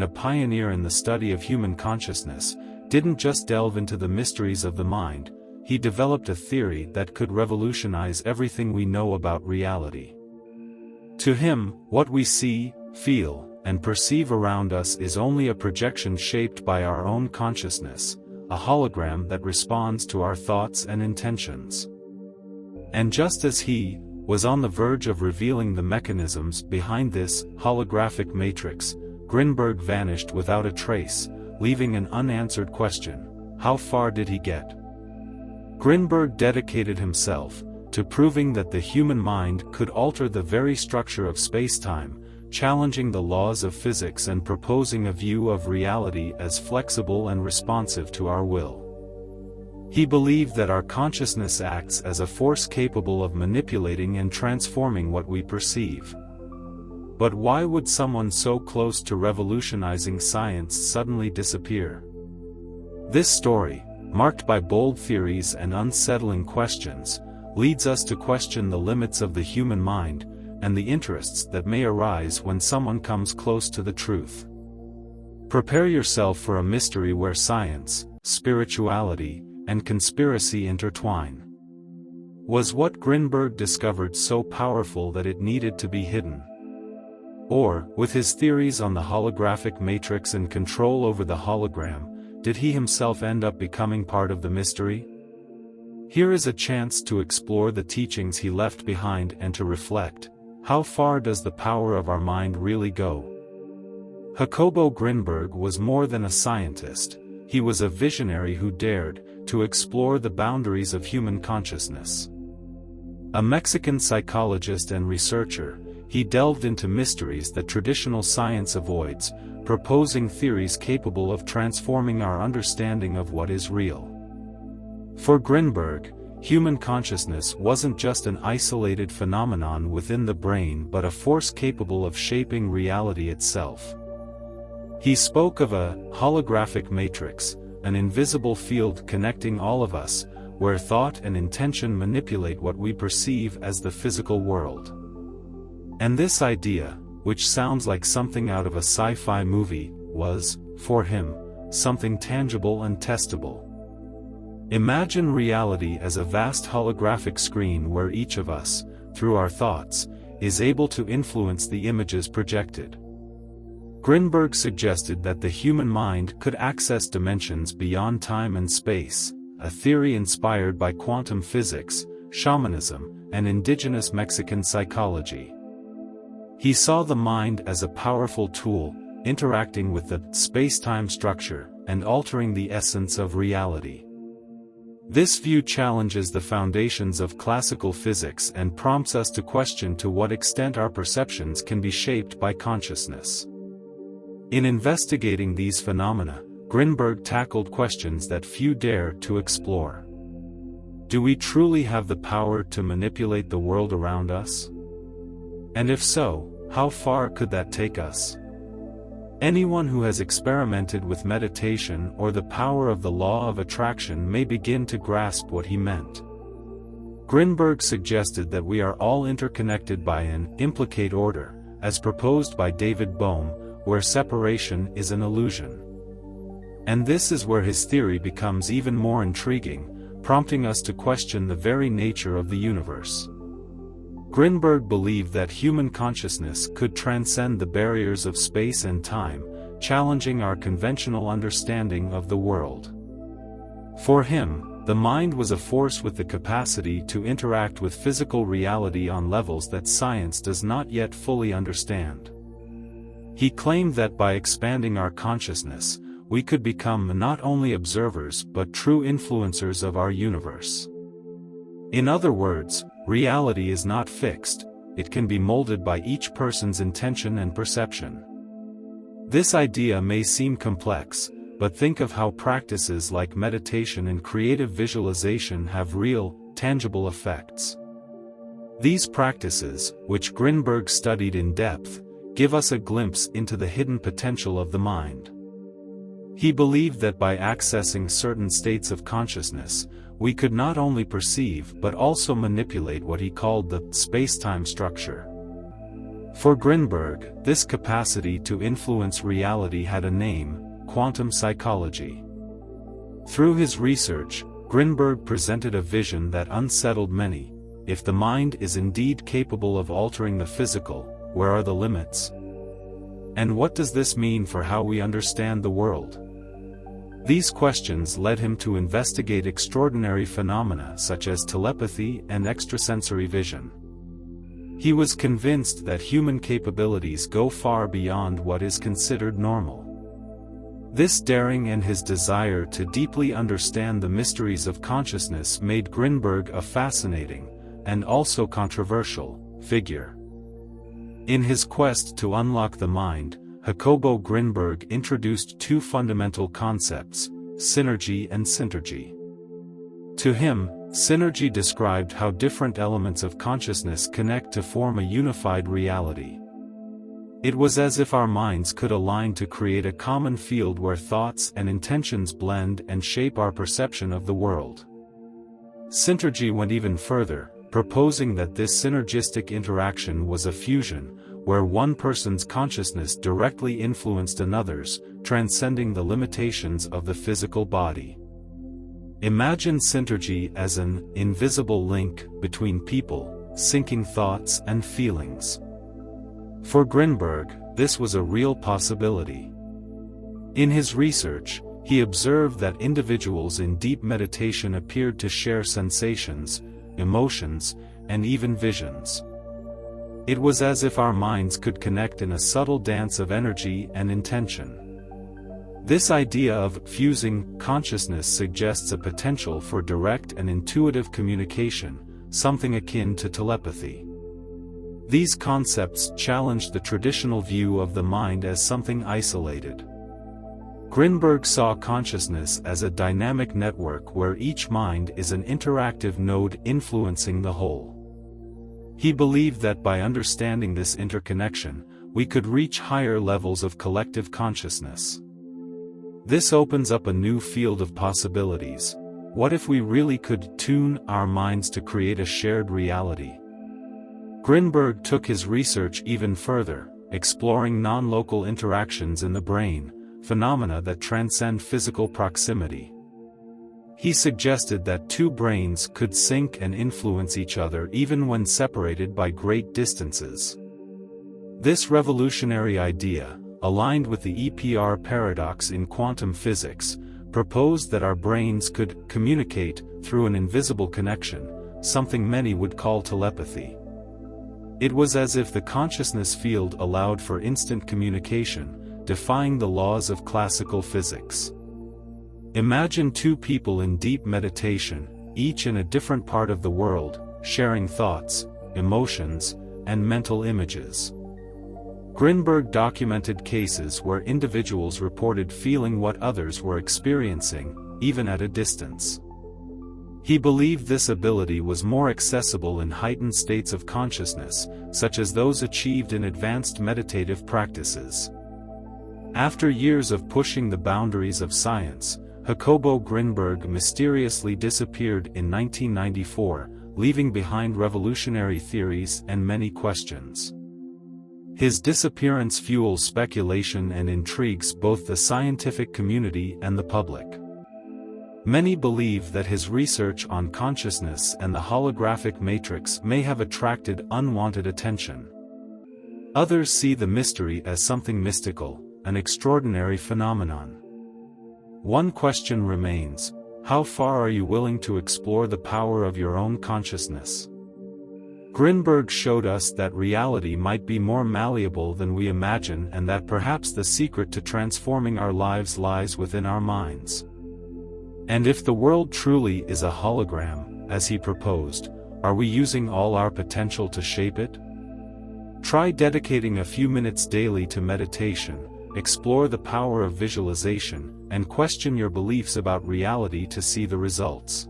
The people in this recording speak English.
and a pioneer in the study of human consciousness, didn't just delve into the mysteries of the mind, he developed a theory that could revolutionize everything we know about reality. To him, what we see, feel, and perceive around us is only a projection shaped by our own consciousness, a hologram that responds to our thoughts and intentions. And just as he was on the verge of revealing the mechanisms behind this holographic matrix, Grinberg vanished without a trace, leaving an unanswered question: how far did he get? Grinberg dedicated himself to proving that the human mind could alter the very structure of space-time, challenging the laws of physics and proposing a view of reality as flexible and responsive to our will. He believed that our consciousness acts as a force capable of manipulating and transforming what we perceive. But why would someone so close to revolutionizing science suddenly disappear? This story, marked by bold theories and unsettling questions, leads us to question the limits of the human mind, and the interests that may arise when someone comes close to the truth. Prepare yourself for a mystery where science, spirituality, and conspiracy intertwine. Was what Grinberg discovered so powerful that it needed to be hidden? Or, with his theories on the holographic matrix and control over the hologram, did he himself end up becoming part of the mystery? Here is a chance to explore the teachings he left behind and to reflect: how far does the power of our mind really go? Jacobo Grinberg was more than a scientist. He was a visionary who dared to explore the boundaries of human consciousness. A Mexican psychologist and researcher, he delved into mysteries that traditional science avoids, proposing theories capable of transforming our understanding of what is real. For Grinberg, human consciousness wasn't just an isolated phenomenon within the brain but a force capable of shaping reality itself. He spoke of a holographic matrix, an invisible field connecting all of us, where thought and intention manipulate what we perceive as the physical world. And this idea, which sounds like something out of a sci-fi movie, was, for him, something tangible and testable. Imagine reality as a vast holographic screen where each of us, through our thoughts, is able to influence the images projected. Grinberg suggested that the human mind could access dimensions beyond time and space, a theory inspired by quantum physics, shamanism, and indigenous Mexican psychology. He saw the mind as a powerful tool, interacting with the space-time structure and altering the essence of reality. This view challenges the foundations of classical physics and prompts us to question to what extent our perceptions can be shaped by consciousness. In investigating these phenomena, Grinberg tackled questions that few dare to explore. Do we truly have the power to manipulate the world around us? And if so, how far could that take us? Anyone who has experimented with meditation or the power of the law of attraction may begin to grasp what he meant. Grinberg suggested that we are all interconnected by an implicate order, as proposed by David Bohm, where separation is an illusion. And this is where his theory becomes even more intriguing, prompting us to question the very nature of the universe. Grinberg believed that human consciousness could transcend the barriers of space and time, challenging our conventional understanding of the world. For him, the mind was a force with the capacity to interact with physical reality on levels that science does not yet fully understand. He claimed that by expanding our consciousness, we could become not only observers but true influencers of our universe. In other words, reality is not fixed, it can be molded by each person's intention and perception. This idea may seem complex, but think of how practices like meditation and creative visualization have real, tangible effects. These practices, which Grinberg studied in depth, give us a glimpse into the hidden potential of the mind. He believed that by accessing certain states of consciousness, we could not only perceive but also manipulate what he called the space-time structure. For Grinberg, this capacity to influence reality had a name: quantum psychology. Through his research, Grinberg presented a vision that unsettled many. If the mind is indeed capable of altering the physical, where are the limits? And what does this mean for how we understand the world? These questions led him to investigate extraordinary phenomena such as telepathy and extrasensory vision. He was convinced that human capabilities go far beyond what is considered normal. This daring and his desire to deeply understand the mysteries of consciousness made Grinberg a fascinating, and also controversial, figure. In his quest to unlock the mind, Jacobo Grinberg introduced two fundamental concepts: synergy and synergy. To him, synergy described how different elements of consciousness connect to form a unified reality. It was as if our minds could align to create a common field where thoughts and intentions blend and shape our perception of the world. Synergy went even further, proposing that this synergistic interaction was a fusion, where one person's consciousness directly influenced another's, transcending the limitations of the physical body. Imagine synergy as an invisible link between people, syncing thoughts and feelings. For Grinberg, this was a real possibility. In his research, he observed that individuals in deep meditation appeared to share sensations, emotions, and even visions. It was as if our minds could connect in a subtle dance of energy and intention. This idea of fusing consciousness suggests a potential for direct and intuitive communication, something akin to telepathy. These concepts challenged the traditional view of the mind as something isolated. Grinberg saw consciousness as a dynamic network where each mind is an interactive node influencing the whole. He believed that by understanding this interconnection, we could reach higher levels of collective consciousness. This opens up a new field of possibilities. What if we really could tune our minds to create a shared reality? Grinberg took his research even further, exploring non-local interactions in the brain, phenomena that transcend physical proximity. He suggested that two brains could sync and influence each other even when separated by great distances. This revolutionary idea, aligned with the EPR paradox in quantum physics, proposed that our brains could communicate through an invisible connection, something many would call telepathy. It was as if the consciousness field allowed for instant communication, defying the laws of classical physics. Imagine two people in deep meditation, each in a different part of the world, sharing thoughts, emotions, and mental images. Grinberg documented cases where individuals reported feeling what others were experiencing, even at a distance. He believed this ability was more accessible in heightened states of consciousness, such as those achieved in advanced meditative practices. After years of pushing the boundaries of science, Jacobo Grinberg mysteriously disappeared in 1994, leaving behind revolutionary theories and many questions. His disappearance fuels speculation and intrigues both the scientific community and the public. Many believe that his research on consciousness and the holographic matrix may have attracted unwanted attention. Others see the mystery as something mystical, an extraordinary phenomenon. One question remains: how far are you willing to explore the power of your own consciousness? Grinberg showed us that reality might be more malleable than we imagine, and that perhaps the secret to transforming our lives lies within our minds. And if the world truly is a hologram, as he proposed, are we using all our potential to shape it? Try dedicating a few minutes daily to meditation, explore the power of visualization, and question your beliefs about reality to see the results.